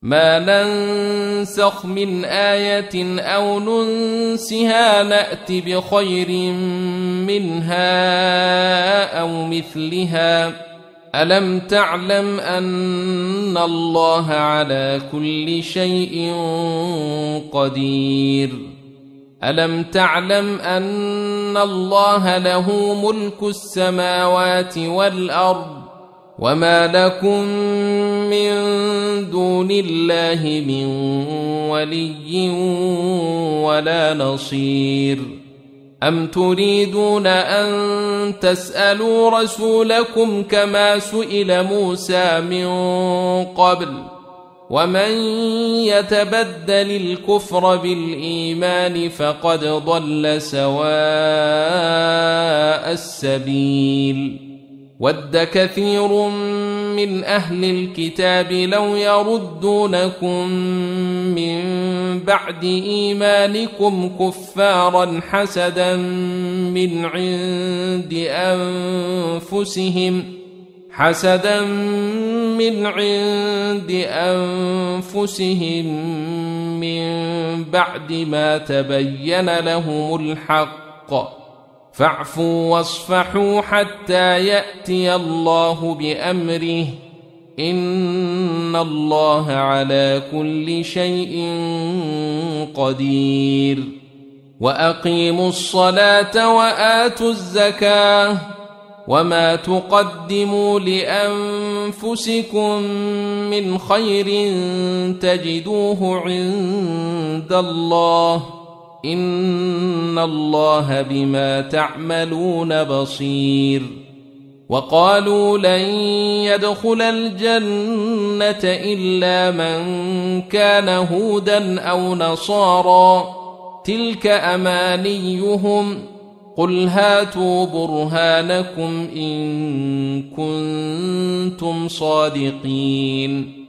ما ننسخ من آية أو ننسها نأت بخير منها أو مثلها ألم تعلم أن الله على كل شيء قدير ألم تعلم أن الله له ملك السماوات والأرض وما لكم من دون الله من ولي ولا نصير أم تريدون أن تسألوا رسولكم كما سئل موسى من قبل ومن يتبدل الكفر بالإيمان فقد ضل سواء السبيل ود كثير من أهل الكتاب لو يردونكم من بعد إيمانكم كفارا حسدا من عند أنفسهم من بعد ما تبين لهم الحق فاعفوا واصفحوا حتى يأتي الله بأمره إن الله على كل شيء قدير وأقيموا الصلاة وآتوا الزكاة وما تقدموا لأنفسكم من خير تجدوه عند الله إن الله بما تعملون بصير وقالوا لن يدخل الجنة إلا من كان هودا أو نصارى تلك أمانيهم قل هاتوا برهانكم إن كنتم صادقين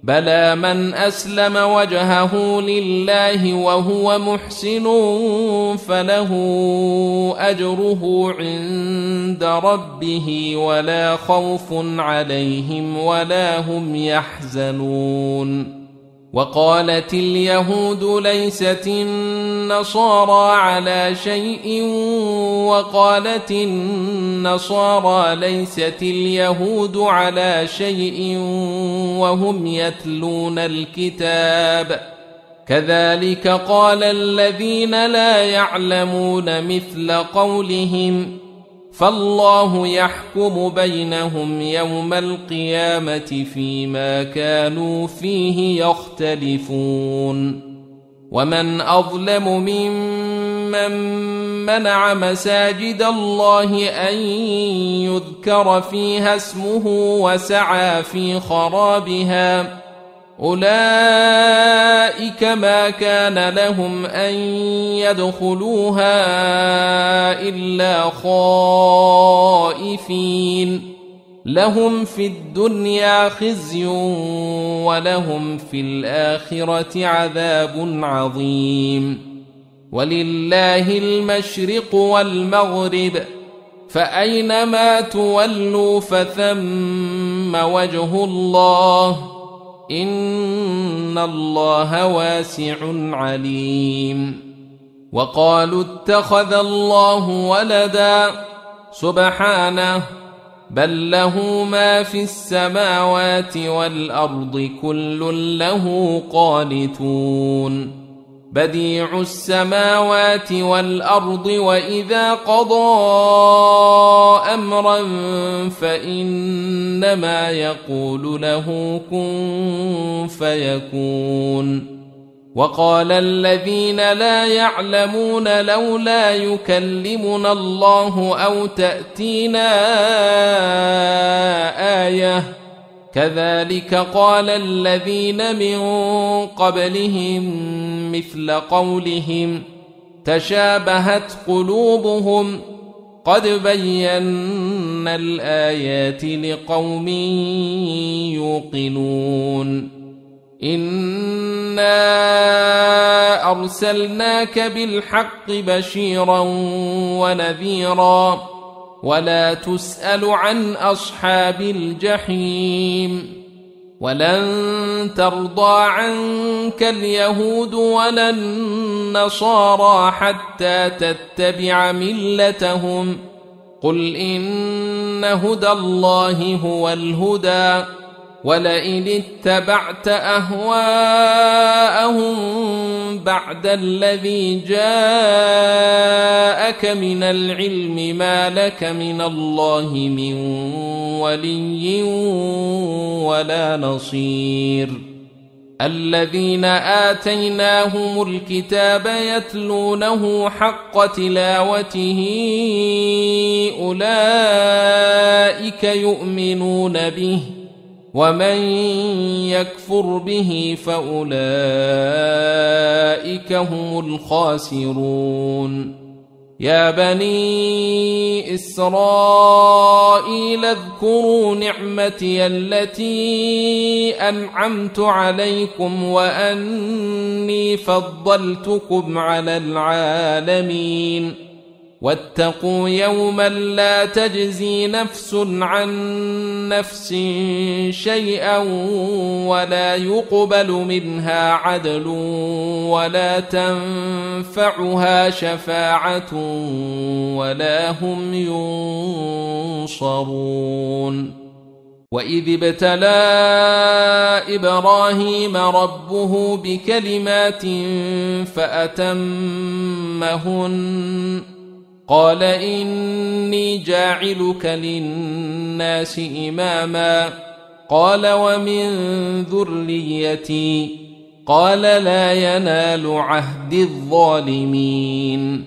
بلى من أسلم وجهه لله وهو محسن فله أجره عند ربه ولا خوف عليهم ولا هم يحزنون وقالت اليهود ليست النصارى على شيء وقالت النصارى ليست اليهود على شيء وهم يتلون الكتاب كذلك قال الذين لا يعلمون مثل قولهم فالله يحكم بينهم يوم القيامة فيما كانوا فيه يختلفون ومن أظلم ممن منع مساجد الله أن يذكر فيها اسمه وسعى في خرابها أولئك ما كان لهم أن يدخلوها إلا خائفين لهم في الدنيا خزي ولهم في الآخرة عذاب عظيم ولله المشرق والمغرب فأينما تولوا فثم وجه الله إن الله واسع عليم وقالوا اتخذ الله ولدا سبحانه بل له ما في السماوات والأرض كل له قانتون بديع السماوات والأرض وإذا قضى أمرا فإنما يقول له كن فيكون وقال الذين لا يعلمون لولا يكلمنا الله أو تأتينا آية كذلك قال الذين من قبلهم مثل قولهم تشابهت قلوبهم قد بينا الآيات لقوم يوقنون إنا أرسلناك بالحق بشيرا ونذيرا ولا تسأل عن أصحاب الجحيم ولن ترضى عنك اليهود ولا النصارى حتى تتبع ملتهم قل إن هدى الله هو الهدى ولئن اتبعت أهواءهم بعد الذي جاءك من العلم ما لك من الله من ولي ولا نصير الذين آتيناهم الكتاب يتلونه حق تلاوته أولئك يؤمنون به ومن يكفر به فأولئك هم الخاسرون يا بني إسرائيل اذكروا نعمتي التي أنعمت عليكم وأني فضلتكم على العالمين واتقوا يوما لا تجزي نفس عن نفس شيئا ولا يقبل منها عدل ولا تنفعها شفاعة ولا هم ينصرون وإذ ابتلى إبراهيم ربه بكلمات فأتمهن قال إني جاعلك للناس إماما قال ومن ذريتي قال لا ينال عهد الظالمين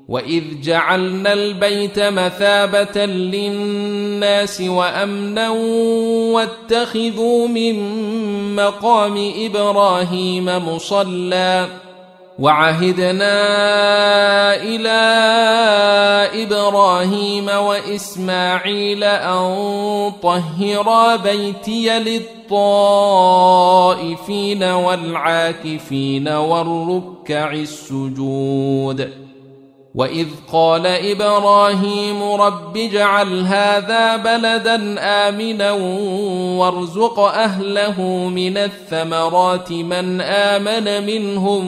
وإذ جعلنا البيت مثابة للناس وأمنا واتخذوا من مقام إبراهيم مصلى وعهدنا إلى إبراهيم وإسماعيل أن طهرا بيتي للطائفين والعاكفين والركع السجود وإذ قال إبراهيم رب اجعل هذا بلدا آمنا وارزق أهله من الثمرات من آمن منهم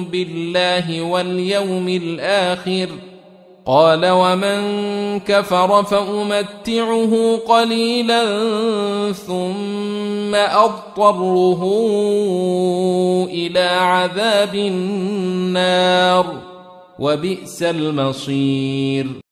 بالله واليوم الآخر قال ومن كفر فأمتعه قليلا ثم أضطره إلى عذاب النار وبئس المصير